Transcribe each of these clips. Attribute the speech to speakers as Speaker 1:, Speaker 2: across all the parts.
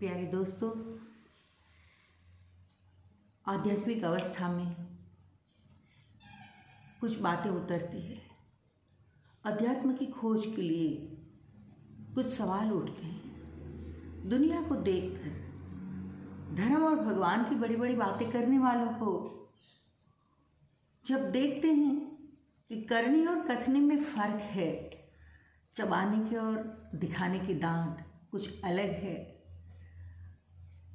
Speaker 1: प्यारे दोस्तों, आध्यात्मिक अवस्था में कुछ बातें उतरती है। अध्यात्म की खोज के लिए कुछ सवाल उठते हैं। दुनिया को देखकर धर्म और भगवान की बड़ी बड़ी बातें करने वालों को जब देखते हैं कि करने और कथने में फ़र्क है, चबाने के और दिखाने की दांत कुछ अलग है,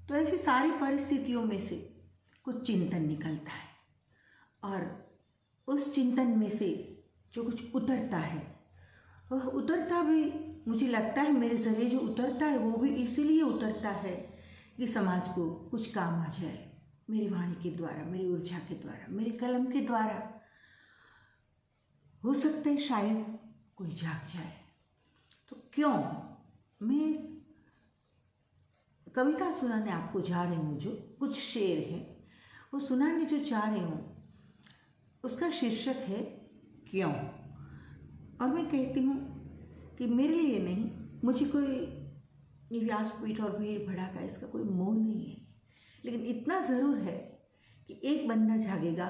Speaker 1: तो ऐसी सारी परिस्थितियों में से कुछ चिंतन निकलता है और उस चिंतन में से जो कुछ उतरता है वह उतरता भी मुझे लगता है मेरे ज़रिए जो उतरता है वो भी इसीलिए उतरता है कि समाज को कुछ काम आ जाए। मेरी वाणी के द्वारा, मेरी ऊर्जा के द्वारा, मेरे कलम के द्वारा हो सकता है शायद कोई जाग जाए। तो क्यों मैं कविता सुनाने आपको जा रही हूँ। जो कुछ शेर है वो सुनाने जो जा रही हूँ उसका शीर्षक है क्यों। और मैं कहती हूँ कि मेरे लिए नहीं, मुझे कोई व्यासपीठ और भीड़ भड़ाका इसका कोई मोह नहीं है, लेकिन इतना ज़रूर है कि एक बंदा जागेगा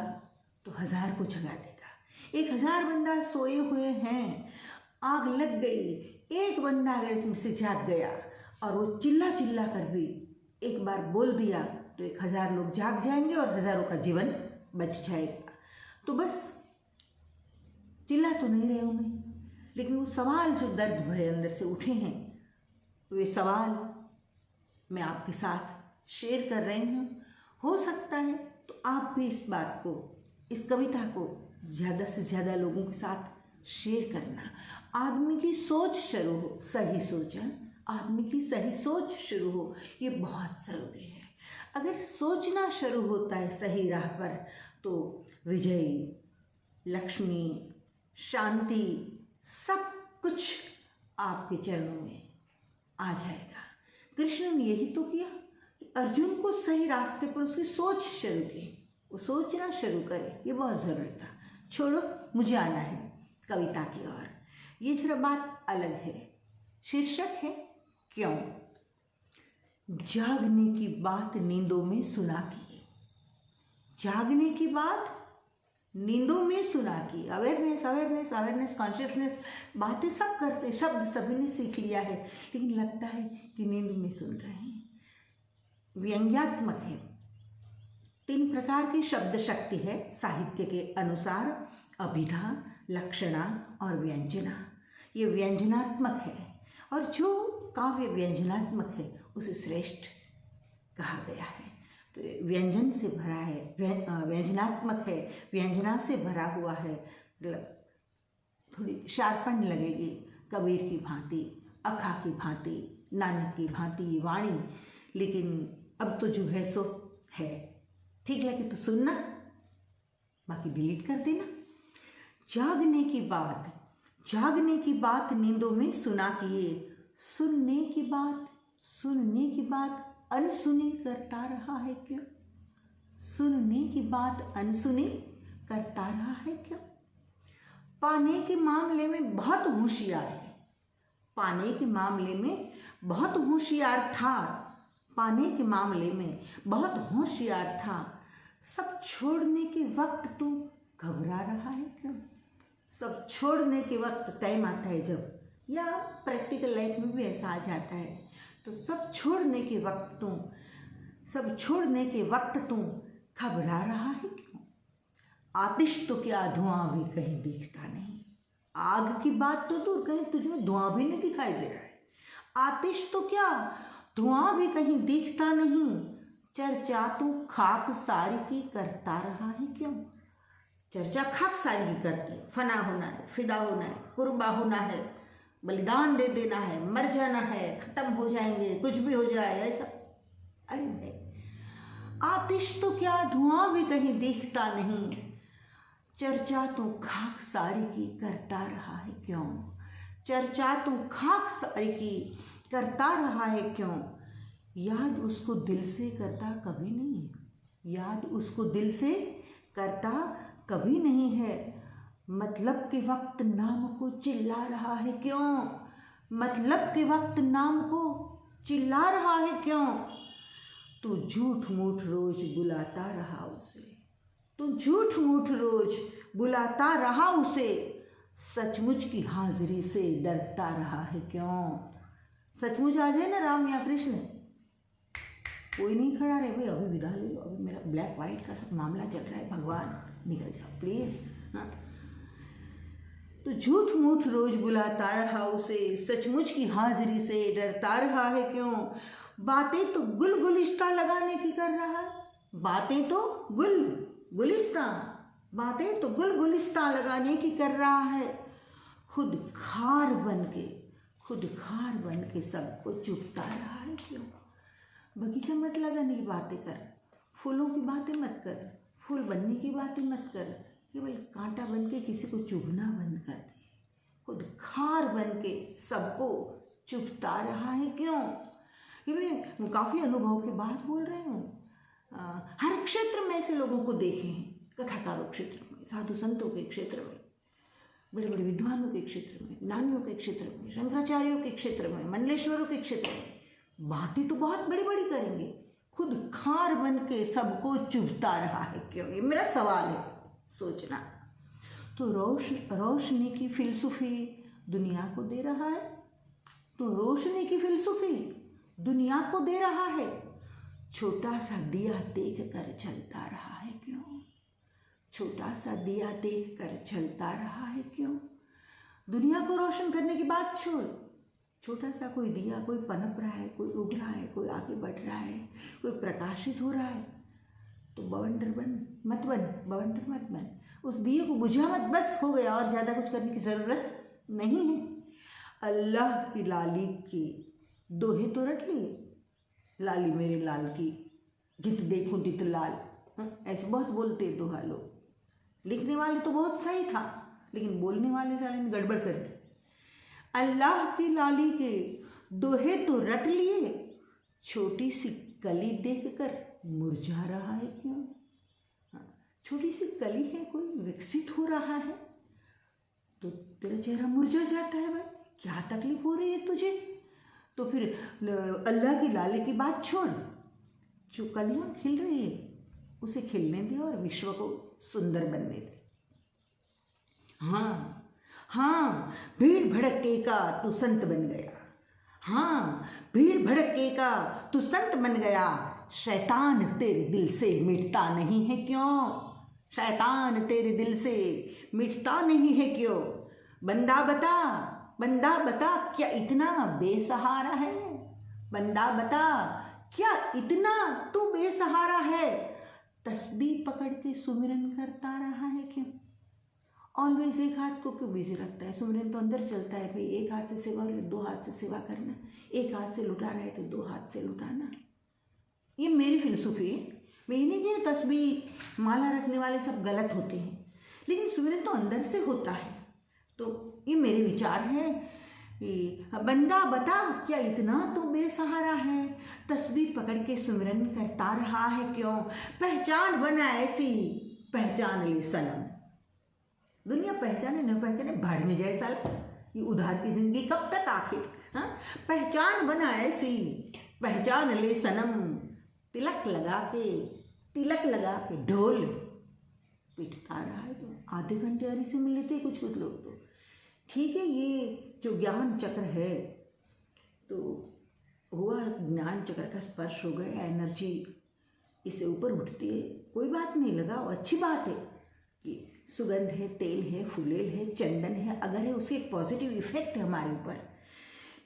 Speaker 1: तो 1000 को जगा देगा। 1000 बंदा सोए हुए हैं, आग लग गई, एक बंदा अगर इसमें से जाग गया और वो चिल्ला चिल्ला कर भी एक बार बोल दिया तो 1000 लोग जाग जाएंगे और हज़ारों का जीवन बच जाएगा। तो बस चिल्ला तो नहीं रही हूँ मैं, लेकिन वो सवाल जो दर्द भरे अंदर से उठे हैं वे सवाल मैं आपके साथ शेयर कर रही हूँ। हो सकता है तो आप भी इस बात को, इस कविता को ज़्यादा से ज़्यादा लोगों के साथ शेयर करना। आदमी की सोच शुरू हो, सही सोच, आदमी की सही सोच शुरू हो, ये बहुत ज़रूरी है। अगर सोचना शुरू होता है सही राह पर तो विजय, लक्ष्मी, शांति सब कुछ आपके चरणों में आ जाएगा। कृष्ण ने यही तो किया कि अर्जुन को सही रास्ते पर उसकी सोच शुरू की, वो सोचना शुरू करे, ये बहुत ज़रूरी था। छोड़ो, मुझे आना है कविता की ओर। ये जरा बात अलग है। शीर्षक है क्यों। जागने की बात नींदों में सुना की, जागने की बात नींदों में सुना की। अवेयरनेस अवेयरनेस अवेयरनेस कॉन्शियसनेस बातें सब करते, शब्द सभी ने सीख लिया है, लेकिन लगता है कि नींद में सुन रहे हैं। व्यंग्यात्मक है। 3 प्रकार की शब्द शक्ति है साहित्य के अनुसार: अभिधा, लक्षणा और व्यंजना। ये व्यंजनात्मक है और जो काव्य व्यंजनात्मक है उसे श्रेष्ठ कहा गया है। तो व्यंजन से भरा है, व्यंजनात्मक है, व्यंजना से भरा हुआ है, मतलब थोड़ी शार्पन लगेगी कबीर की भांति, अखा की भांति, नानक की भांति ये वाणी। लेकिन अब तो जो है सो है, ठीक लगे तो सुनना, बाकी डिलीट कर देना। जागने की बात, जागने की बात नींदों में सुना किए, सुनने की बात, सुनने की बात अनसुनी करता रहा है क्यों, सुनने की बात अनसुनी करता रहा है क्यों। पाने के मामले में बहुत होशियार है, पाने के मामले में बहुत होशियार था, पाने के मामले में बहुत होशियार था। सब छोड़ने के वक्त तू घबरा रहा है क्यों। सब छोड़ने के वक्त टाइम आता है जब, या प्रैक्टिकल लाइफ में भी ऐसा आ जाता है, तो सब छोड़ने के वक्त तू, सब छोड़ने के वक्त तू घबरा रहा है क्यों। आतिश तो क्या धुआं भी कहीं दिखता नहीं, आग की बात तो दूर, कहीं तुझमें धुआं भी नहीं दिखाई दे रहा है। आतिश तो क्या धुआं भी कहीं दिखता नहीं, चर्चा तू खाक सारी की करता रहा है क्यों। चर्चा खाक सारी की करती है, फना होना है, फिदा होना है, कुर्बा होना है, बलिदान दे देना है, मर जाना है, खत्म हो जाएंगे, कुछ भी हो जाए ऐसा। अरे नहीं, आतिश तो क्या धुआं भी कहीं दिखता नहीं, चर्चा तो खाक सारी की करता रहा है क्यों, चर्चा तो खाक सारी की करता रहा है क्यों। याद उसको दिल से करता कभी नहीं है, याद उसको दिल से करता कभी नहीं है। मतलब के वक्त नाम को चिल्ला रहा है क्यों, मतलब के वक्त नाम को चिल्ला रहा है क्यों? तू झूठ मूठ रोज बुलाता रहा उसे, तू झूठ मूठ रोज बुलाता रहा उसे, सचमुच की हाजिरी से डरता रहा है क्यों? सचमुच आ जाए ना राम या कृष्ण, कोई नहीं खड़ा रहे, भाई अभी विदा ले लो, अभी मेरा ब्लैक वाइट का सब मामला चल रहा है, भगवान निकल जाओ प्लीज। हाँ, तो झूठ मूठ रोज बुलाता रहा उसे, सचमुच की हाजिरी से डरता रहा है क्यों? बातें तो गुल गुलिस्ता लगाने की कर रहा है, बातें तो गुलिस्ता, बातें तो गुल गुलिस्ता लगाने की कर रहा है, खुद खार बन के सबको चुपता रहा है क्यों? बगीचा मत लगाने की बातें कर, फूलों की बातें मत कर, फूल बनने की बातें मत कर, केवल कांटा बन के किसी को चुभना बंद कर दे, खुद खार बन के सबको चुभता रहा है क्यों? ये मैं काफ़ी अनुभव के बाद बोल रही हूँ। हर क्षेत्र में ऐसे लोगों को देखे हैं, कथाकारों क्षेत्र में, साधु संतों के क्षेत्र में, बड़े बड़े विद्वानों के क्षेत्र में, ज्ञानियों के क्षेत्र में, शंकराचार्यों के क्षेत्र में, मंडलेश्वरों के क्षेत्र में, बातें तो बहुत बड़ी बड़ी करेंगे, खुद खार बन के सबको चुभता रहा है क्यों? ये मेरा सवाल है, सोचना। तो रोशनी की फिलसफी दुनिया को दे रहा है, तो रोशनी की फिलसफी दुनिया को दे रहा है, छोटा सा दिया देख कर चलता रहा है क्यों? छोटा सा दिया देख कर चलता रहा है क्यों? दुनिया को रोशन करने की बात छोड़, छोटा सा कोई दिया, कोई पनप रहा है, कोई उग रहा है, कोई आगे बढ़ रहा है, कोई प्रकाशित हो रहा है, तो बवंडर मत बन, उस दिए को बुझा मत, बस हो गया, और ज़्यादा कुछ करने की ज़रूरत नहीं है। अल्लाह की लाली की दोहे तो रट लिए, लाली मेरे लाल की, जित देखूं तित लाल, ऐसे बहुत बोलते दोहा लोग। लिखने वाले तो बहुत सही था, लेकिन बोलने वाले साले ने गड़बड़ कर दी। अल्लाह की लाली के दोहे तो रट लिए, छोटी सी कली देखकर मुरझा रहा है क्यों? छोटी सी कली है, कोई विकसित हो रहा है तो तेरा चेहरा मुरझा जाता है। भाई क्या तकलीफ हो रही है तुझे? तो फिर अल्लाह की लाली की बात छोड़, जो कलियां खिल रही है उसे खिलने दे और विश्व को सुंदर बनने दे। हाँ, भीड़ भड़के का तू संत बन गया, हाँ भीड़ भड़के का तू संत बन गया, शैतान तेरे दिल से मिटता नहीं है क्यों? शैतान तेरे दिल से मिटता नहीं है क्यों? बंदा बता क्या इतना बेसहारा है? बंदा बता क्या इतना तू बेसहारा है? तस्बीह पकड़ के सुमिरन करता रहा है क्यों? ऑलवेज एक हाथ को क्यों बिजी रखता है? सुमिरन तो अंदर चलता है भाई, एक हाथ से सेवा, दो हाथ से सेवा करना, एक हाथ से लुटा रहा है तो दो हाथ से लुटाना। ये मेरी फिलसफी है। मैं ये नहीं कि तस्बीह माला रखने वाले सब गलत होते हैं, लेकिन सुमिरन तो अंदर से होता है। तो ये मेरे विचार हैं। बंदा बता क्या इतना तो बेसहारा है? तस्बीह पकड़ के सुमिरन करता रहा है क्यों? पहचान बना ऐसी पहचान ले सनम। दुनिया पहचाने न पहचाने भाड़ में जाए साला, ये उधार की जिंदगी कब तक आखिर? हाँ, पहचान बना ऐसी पहचान ले सनम, तिलक लगा के ढोल पीटता रहा है। तो आधे घंटे अरी से मिले थे कुछ लोग। तो ठीक है, ये जो ज्ञान चक्र है तो हुआ, ज्ञान चक्र का स्पर्श हो गया, एनर्जी इससे ऊपर उठती है, कोई बात नहीं, लगाओ, अच्छी बात है कि सुगंध है, तेल है, फुलेल है, चंदन है, अगर है उससे एक पॉजिटिव इफेक्ट है हमारे ऊपर।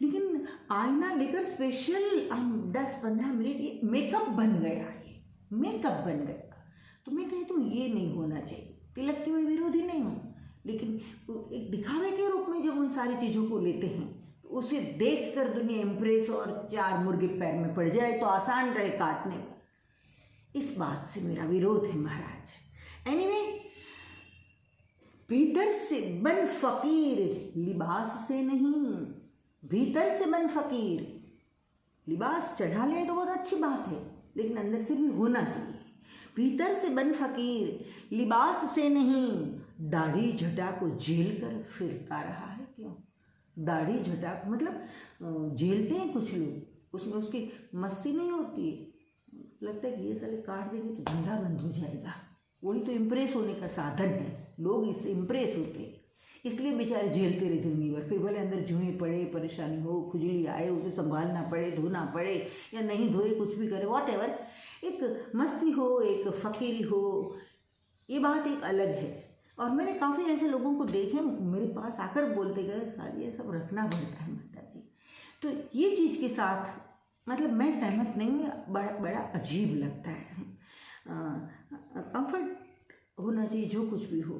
Speaker 1: लेकिन आईना लेकर स्पेशल हम 10-15 मिनट ये मेकअप बन गया, ये मेकअप बन गया। तो मैं कहती हूँ ये नहीं होना चाहिए। तिलक की मैं विरोधी नहीं हूँ, लेकिन एक दिखावे के रूप में जब उन सारी चीज़ों को लेते हैं तो उसे देख कर दुनिया इम्प्रेस और 4 मुर्गे पैर में पड़ जाए तो आसान रहे काटने में। इस बात से मेरा विरोध है महाराज। एनीवे, भीतर से बन फकीर लिबास से नहीं, भीतर से बन फकीर। लिबास चढ़ा ले तो बहुत अच्छी बात है, लेकिन अंदर से भी होना चाहिए। भीतर से बन फकीर लिबास से नहीं, दाढ़ी झटा को झेल कर फिरता रहा है क्यों? दाढ़ी झटा मतलब झेलते हैं कुछ लोग, उसमें उसकी मस्ती नहीं होती, लगता है कि ये साले काट देंगे तो धंधा बंद हो जाएगा। वही तो इम्प्रेस होने का साधन है, लोग इससे इम्प्रेस होते हैं, इसलिए बेचारे झेलते रहे जिंदगी भर। फिर भले अंदर जुएँ पड़े, परेशानी हो, खुजली आए, उसे संभालना पड़े, धोना पड़े या नहीं धोए, कुछ भी करे, वॉट एवर, एक मस्ती हो, एक फ़कीरी हो, ये बात एक अलग है। और मैंने काफ़ी ऐसे लोगों को देखे मेरे पास आकर बोलते गए, सारी ये सब रखना पड़ता है माता जी। तो ये चीज़ के साथ मतलब मैं सहमत नहीं हूँ, बड़ा अजीब लगता है। कंफर्ट होना चाहिए, जो कुछ भी हो,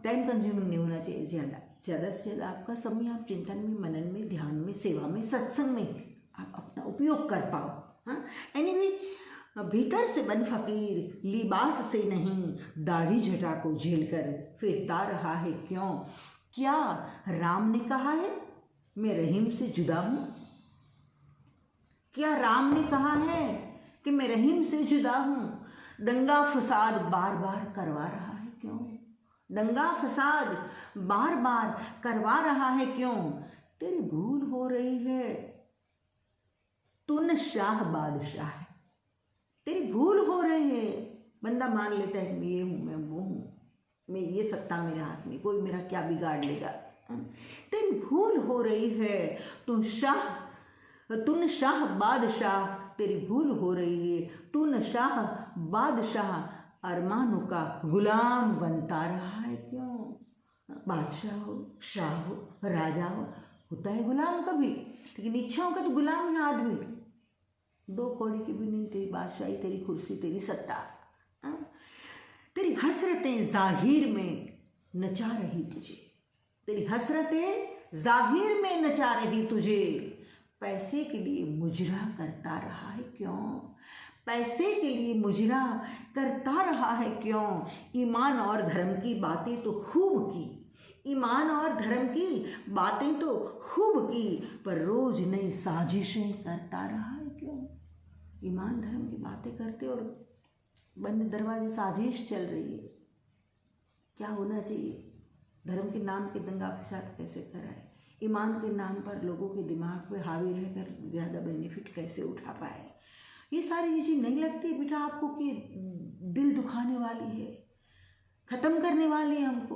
Speaker 1: टाइम कंज्यूमिंग नहीं होना चाहिए ज़्यादा से ज़्यादा आपका समय आप चिंतन में, मनन में, ध्यान में, सेवा में, सत्संग में आप अपना उपयोग कर पाओ। हाँ, एनीवे, भीतर से बन फकीर, लिबास से नहीं, दाढ़ी जटा को झेल कर फिरता रहा है क्यों? क्या राम ने कहा है मैं रहीम से जुदा हूँ? क्या राम ने कहा है कि मैं रहीम से जुदा हूँ? दंगा फसाद बार बार करवा रहा है क्यों? दंगा फसाद बार बार करवा रहा है क्यों? तेरी भूल हो रही है, तू न शाह बादशाह है। तेरी भूल हो रही है। बंदा मान लेता है मैं ये हूँ, मैं वो हूँ, मैं ये सत्ता मेरे हाथ में, कोई मेरा क्या बिगाड़ लेगा। तेरी भूल हो रही है, तू न शाह बादशाह, तेरी भूल हो रही है, तू न शाह बादशाह, अरमानों का गुलाम बनता रहा है क्यों? बादशाह हो, शाह हो, राजा हो, होता है गुलाम कभी, लेकिन इच्छाओं का तो गुलाम है आदमी। 2 कौड़ी की भी नहीं तेरी बादशाही, तेरी कुर्सी, तेरी सत्ता। तेरी हसरतें जाहिर में नचा रही तुझे, तेरी हसरतें जाहिर में नचा रही तुझे, पैसे के लिए मुजरा करता रहा है क्यों? पैसे के लिए मुजरा करता रहा है क्यों? ईमान और धर्म की बातें तो खूब की, ईमान और धर्म की बातें तो खूब की, पर रोज नई साजिशें करता रहा है क्यों? ईमान धर्म की बातें करते और बंद दरवाजे साजिश चल रही है। क्या होना चाहिए? धर्म के नाम पे दंगा फसाद कैसे कराए, ईमान के नाम पर लोगों के दिमाग पे हावी रहकर ज़्यादा बेनिफिट कैसे उठा पाए, ये सारी चीज़ें नहीं लगती बेटा आपको कि दिल दुखाने वाली है, ख़त्म करने वाली है हमको।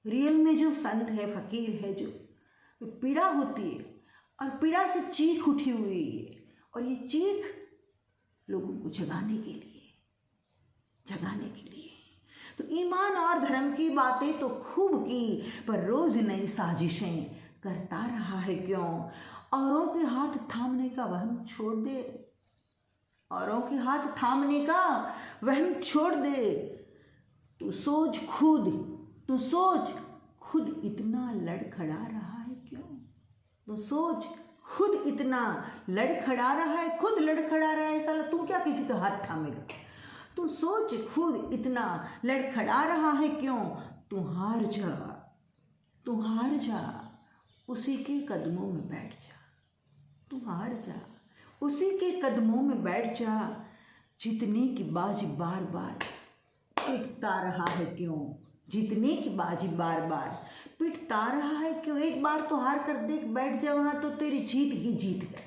Speaker 1: रियल में जो संत है, फकीर है, जो पीड़ा होती है और पीड़ा से चीख उठी हुई है, और ये चीख लोगों को जगाने के लिए तो ईमान और धर्म की बातें तो खूब की, पर रोज नई साजिशें करता रहा है क्यों? औरों के हाथ थामने का वहम छोड़ दे, औरों के हाथ थामने का वहम छोड़ दे। तू सोच खुद इतना लड़खड़ा रहा है क्यों? तू सोच खुद इतना लड़खड़ा रहा है, खुद लड़खड़ा रहा है साला, तू क्या किसी का हाथ थामेगा? तू सोच खुद इतना लड़खड़ा रहा है क्यों? तू हार जा, उसी के कदमों में बैठ जा। तू हार जा, उसी के कदमों में बैठ जा। जीतने की बाजी बार बार पिटता रहा है क्यों? जीतने की बाजी बार बार पिटता रहा है क्यों? एक बार तो हार कर देख, बैठ जा वहाँ, तो तेरी जीत ही जीत है।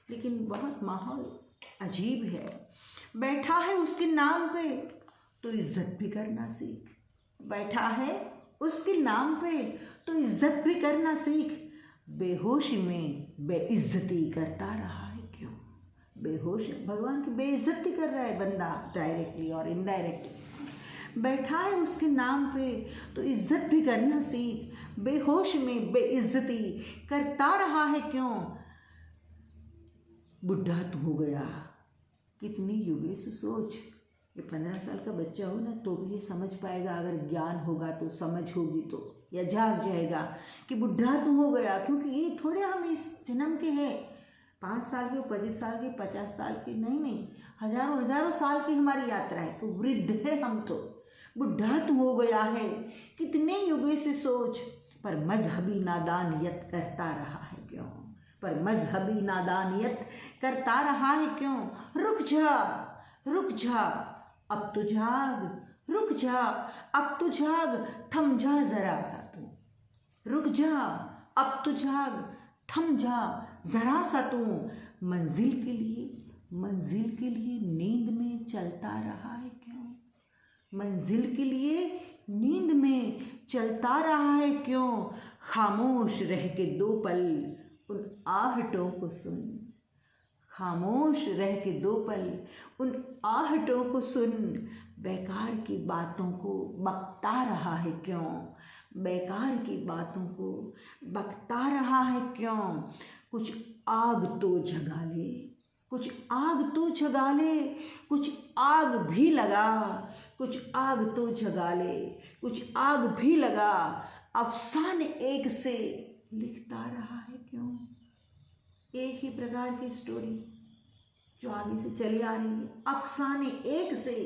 Speaker 1: लेकिन बहुत माहौल अजीब है। बैठा है उसके नाम पे तो इज्जत भी करना सीख, बैठा है उसके नाम पे तो इज्जत भी करना सीख। बेहोशी में बेइज्जती करता रहा है क्यों? बेहोश, भगवान की बेइज्जती कर रहा है बंदा, डायरेक्टली और इनडायरेक्टली। बैठा है उसके नाम पे तो इज्जत भी करना सीख, बेहोश में बेइज्जती करता रहा है क्यों? बुढ़ा तू हो गया, कितनी युगे से सोच। ये 15 साल का बच्चा हो ना तो भी ये समझ पाएगा, अगर ज्ञान होगा तो, समझ होगी तो, या जाग जाएगा कि बुढ़ा तू हो गया। क्योंकि ये थोड़े हम इस जन्म के हैं, 5 साल के, 25 साल के, 50 साल के, नहीं, हजारों साल की हमारी यात्रा है। तो वृद्ध है हम तो। बुढ़ा तू हो गया है, कितने युगे से सोच, पर मजहबी नादानियत करता रहा है क्यों? पर मजहबी नादानियत करता रहा है क्यों? रुक जा, अब तो जाग, रुक जा, अब तो जाग, थम जा जरा सा तू। रुक जा, अब तो जाग, थम जा जरा सा तू मंजिल के लिए नींद में चलता रहा है क्यों? मंजिल के लिए नींद में चलता रहा है क्यों? खामोश रह के 2 पल उन आहटों को सुन, खामोश रह के 2 पल उन आहटों को सुन। बेकार की बातों को बकता रहा है क्यों? बेकार की बातों को बकता रहा है क्यों? कुछ आग तो जगा ले, कुछ आग तो जगा ले, कुछ आग भी लगा, कुछ आग तो जगा ले, कुछ आग भी लगा। अफसाने एक से लिखता रहा है क्यों? एक ही प्रकार की स्टोरी जो आगे से चली आ रही है, अफसाने एक से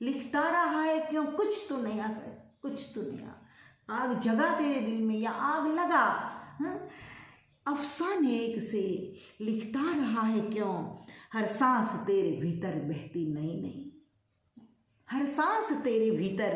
Speaker 1: लिखता रहा है क्यों? कुछ तो नया कर, कुछ तो नया। आग जगा तेरे दिल में या आग लगा, हाँ? अफसाने एक से लिखता रहा है क्यों? हर सांस तेरे भीतर बहती नई नई, हर सांस तेरे भीतर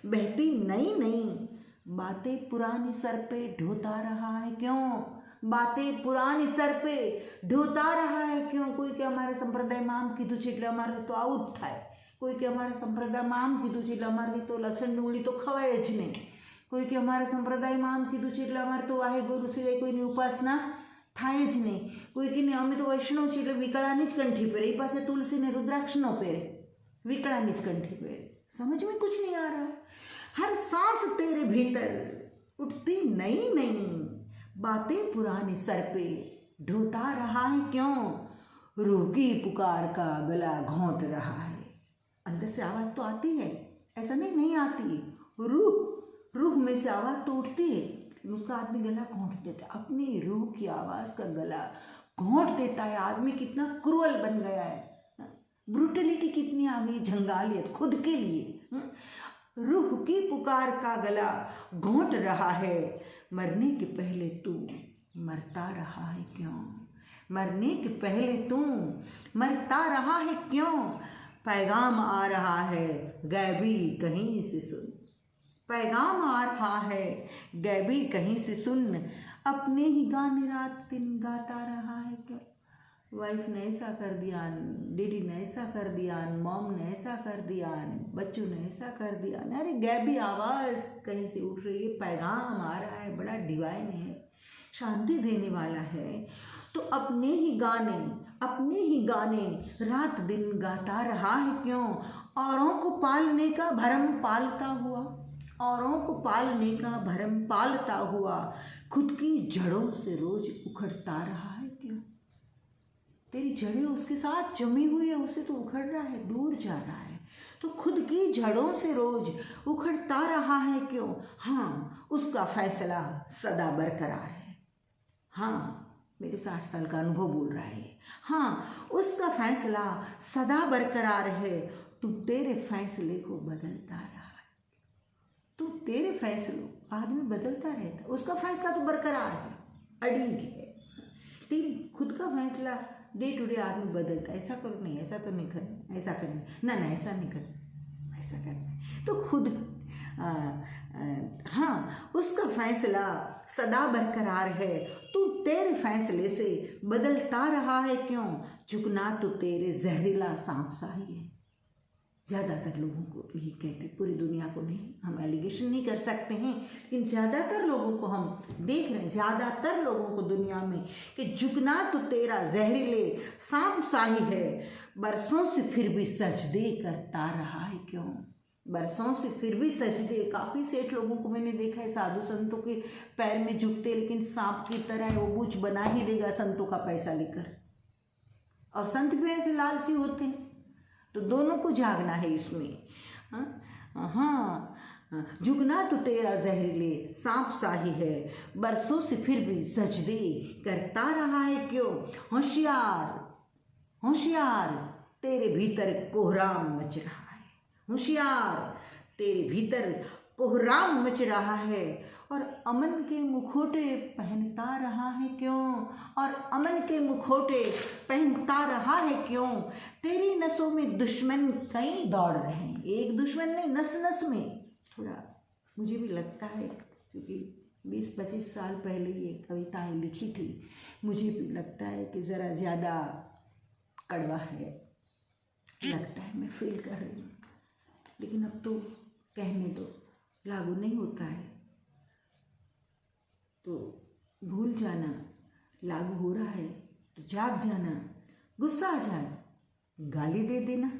Speaker 1: बहती नई नई। बातें पुरानी सर पे ढोता रहा है क्यों? बातें पुरानी सर पे ढोता रहा है क्यों? कोई के અમારે સંપ્રદાયમાં આમ કીધું છે એટલે અમારે તો આવું જ થાય, કોઈ કે અમારે સંપ્રદાયમાં આમ કીધું છે એટલે અમારે તો લસણ ડુંગળી તો ખવાય જ નહીં, કોઈ કે અમારે સંપ્રદાયમાં આમ કીધું છે એટલે અમારે તો વાહેગુરુ સિવાય કોઈની ઉપાસના થાય જ નહીં, કોઈ કે ને અમે તો વૈષ્ણવ છીએ એટલે વિકળાની જ કંઠી પહેરે, એ પાછા તુલસી ને रुद्राक्ष न પહેરે, विकड़ानी कंठी पे। समझ में कुछ नहीं आ रहा है। हर सांस तेरे भीतर उठती नई नई, बातें पुराने सर पे ढोता रहा है क्यों? रूह की पुकार का गला घोंट रहा है। अंदर से आवाज़ तो आती है, ऐसा नहीं आती। रूह में से आवाज़ तो उठती है, उसका आदमी गला घोंट देता है, अपनी रूह की आवाज़ का गला घोंट देता है। आदमी कितना क्रूअल बन गया है, ब्रूटलिटी कितनी आ गई, झंगालियत खुद के लिए। रूह की पुकार का गला घोंट रहा है। मरने के पहले तू मरता रहा है क्यों? मरने के पहले तू मरता रहा है क्यों? पैगाम आ रहा है गैबी कहीं से सुन, पैगाम आ रहा है गैबी कहीं से सुन। अपने ही गाने रात दिन गाता रहा है क्यों? वाइफ ने ऐसा कर दिया, डैडी ने ऐसा कर दिया, मॉम ने ऐसा कर दिया, बच्चों ने ऐसा कर दिया। अरे गैबी आवाज़ कहीं से उठ रही है, पैगाम आ रहा है, बड़ा डिवाइन है, शांति देने वाला है। तो अपने ही गाने रात दिन गाता रहा है क्यों? औरों को पालने का भरम पालता हुआ, औरों को पालने का भरम पालता हुआ, खुद की जड़ों से रोज उखड़ता रहा है क्यों? तेरी जड़ें उसके साथ जमी हुई है, उससे तो उखड़ रहा है, दूर जा रहा है, तो खुद की जड़ों से रोज उखड़ता रहा है क्यों? हाँ, उसका फैसला सदा बरकरार है। हाँ, मेरे 60 साल का अनुभव बोल रहा है। हाँ, उसका फैसला सदा बरकरार है। तू तेरे फैसले को बदलता रहा है, तू तेरे फैसलों, आदमी बदलता रहता, उसका फैसला तो बरकरार है, अड़ीग है। तेरी खुद का फैसला डे टू डे आदमी बदलता, ऐसा करो नहीं, ऐसा तो नहीं करना, ऐसा करना, ना ऐसा नहीं करना, ऐसा करना। तो खुद हाँ, उसका फैसला सदा बरकरार है। तू तेरे फैसले से बदलता रहा है क्यों? झुकना तो तेरे जहरीला सांप सा ही है। ज़्यादातर लोगों को यही कहते, पूरी दुनिया को नहीं, हम एलिगेशन नहीं कर सकते हैं, लेकिन ज़्यादातर लोगों को हम देख रहे हैं, ज़्यादातर लोगों को दुनिया में, कि झुकना तो तेरा जहरीले सांप सा ही है। बरसों से फिर भी सजदे करता रहा है क्यों? बरसों से फिर भी सजदे। काफ़ी सेठ लोगों को मैंने देखा है, साधु संतों के पैर में झुकते, लेकिन सांप की तरह वो बूझ बना ही देगा संतों का पैसा लेकर, और संत भी ऐसे लालची होते हैं। तो दोनों को जागना है इसमें। हाँ, झुकना तो तेरा जहरीले सांप सा ही है, बरसों से फिर भी सजदे करता रहा है क्यों? होशियार होशियार, तेरे भीतर कोहराम मच रहा है, होशियार, तेरे भीतर कोहराम मच रहा है। और अमन के मुखौटे पहनता रहा है क्यों? और अमन के मुखौटे पहनता रहा है क्यों? तेरी नसों में दुश्मन कई दौड़ रहे हैं, एक दुश्मन नहीं, नस नस में। थोड़ा मुझे भी लगता है, क्योंकि 20-25 साल पहले ये कविताएं लिखी थी, मुझे भी लगता है कि ज़रा ज़्यादा कड़वा है, लगता है, मैं फील कर रही हूँ, लेकिन अब तो कहने दो, लागू नहीं होता है तो भूल जाना, लागू हो रहा है तो जाग जाना, गुस्सा आ जाए गाली दे देना।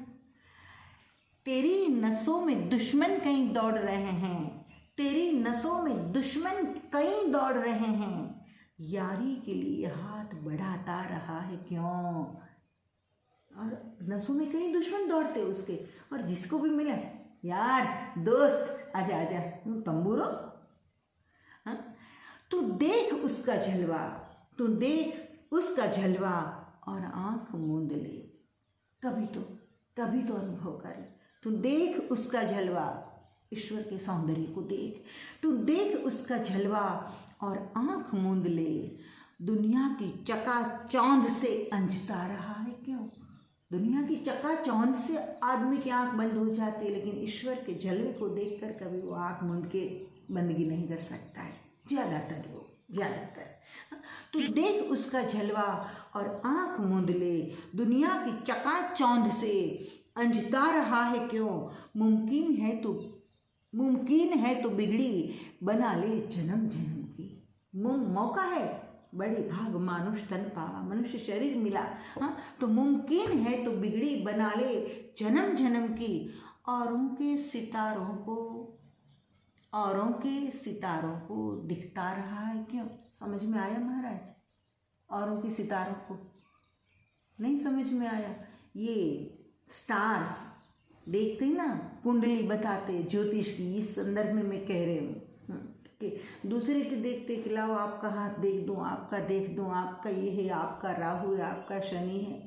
Speaker 1: तेरी नसों में दुश्मन कहीं दौड़ रहे हैं, तेरी नसों में दुश्मन कहीं दौड़ रहे हैं, यारी के लिए हाथ बढ़ाता रहा है क्यों। और नसों में कहीं दुश्मन दौड़ते उसके, और जिसको भी मिला, यार दोस्त आजा आजा, तंबूरो, हाँ, तू देख उसका जलवा, तू देख उसका जलवा और आंख मूंद ले, कभी तो अनुभव कर। तू देख उसका जलवा, ईश्वर के सौंदर्य को देख, तू देख उसका जलवा और आंख मूंद ले। दुनिया की चकाचौंध से अंजता रहा है क्यों। दुनिया की चकाचौंध से आदमी की आंख बंद हो जाती है, लेकिन ईश्वर के जलवे को देखकर कभी वो आंख मूंद के बंदगी नहीं कर सकता है, ज़्यादातर लोग, ज़्यादातर। तू देख उसका जलवा और आंख मूंद ले, दुनिया की चकाचौंध से अंजता रहा है क्यों। मुमकिन है तो बिगड़ी बना ले जन्म जन्म की। मौका है, बड़े भाग मानुष तन पावा, मनुष्य शरीर मिला, हाँ, तो मुमकिन है तो बिगड़ी बना ले जन्म जन्म की। औरों के सितारों को दिखता रहा है क्यों। समझ में आया महाराज? औरों के सितारों को नहीं समझ में आया? ये स्टार्स देखते ना, कुंडली बताते ज्योतिष की, इस संदर्भ में मैं कह रही हूँ कि दूसरे के देखते कि लाओ आपका हाथ देख दूँ, आपका देख दूँ, आपका ये है, आपका राहु है, आपका शनि है।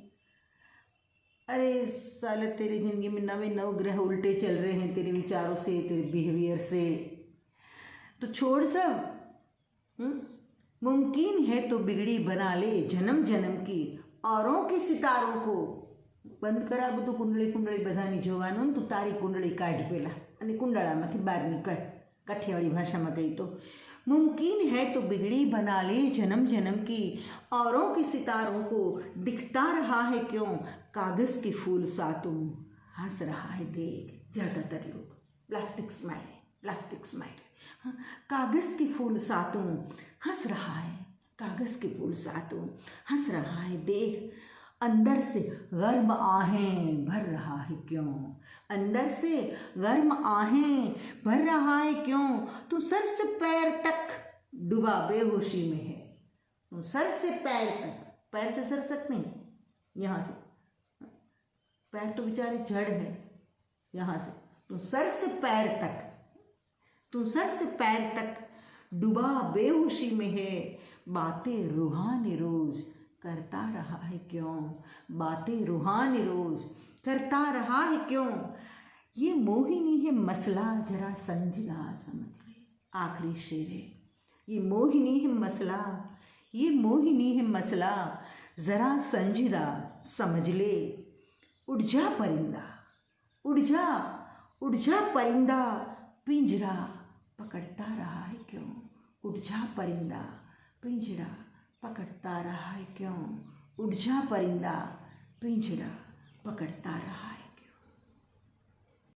Speaker 1: अरे साले तेरी ज़िंदगी में 9 ग्रह उल्टे चल रहे हैं तेरे विचारों से, तेरे बिहेवियर से, तो छोड़ सब। मुमकिन है तो बिगड़ी बना ले जन्म जन्म की। औरों के सितारों को બંધ કરા બધું કુંડળી બધાની જોવાનું, તું તારી કુંડળી કાઢ પહેલાં અને કુંડળામાંથી બહાર નીકળ, કાઠિયાવાડી ભાષામાં કહી તો। मुमकिन है तो बिगड़ी बना ले जन्म जन्म की, औरों के सितारों को दिखता रहा है क्यों। कागज़ के फूल सा तुम हंस रहा है देख। ज़्यादातर लोग प्लास्टिक स्माइल, हाँ, कागज़ के फूल सा तुम हंस रहा है, कागज़ के फूल सा तुम हंस रहा है देख। अंदर से गर्म आहें भर रहा है क्यों। अंदर से गर्म आहें भर रहा है क्यों। तू सर से पैर तक डूबा बेहोशी में है। तू सर से पैर तक, पैर से सर तक नहीं, यहाँ से, पैर तो बेचारे जड़ है, यहाँ से तू सर से पैर तक, तू सर से पैर तक डूबा बेहोशी में है। बातें रूहानी रोज करता रहा है क्यों। बातें रूहानी रोज करता रहा है क्यों। ये मोहिनी है मसला जरा संजीदा समझ ले। आखिरी शेर है, ये मोहिनी है मसला, ये मोहिनी है मसला जरा संजीदा समझ ले। उड़ जा परिंदा, उड़ जा परिंदा पिंजरा पकड़ता रहा है क्यों। उड़ जा परिंदा पिंजरा पकड़ता रहा है क्यों। उड़ जा परिंदा पिंजरा पकड़ता रहा है।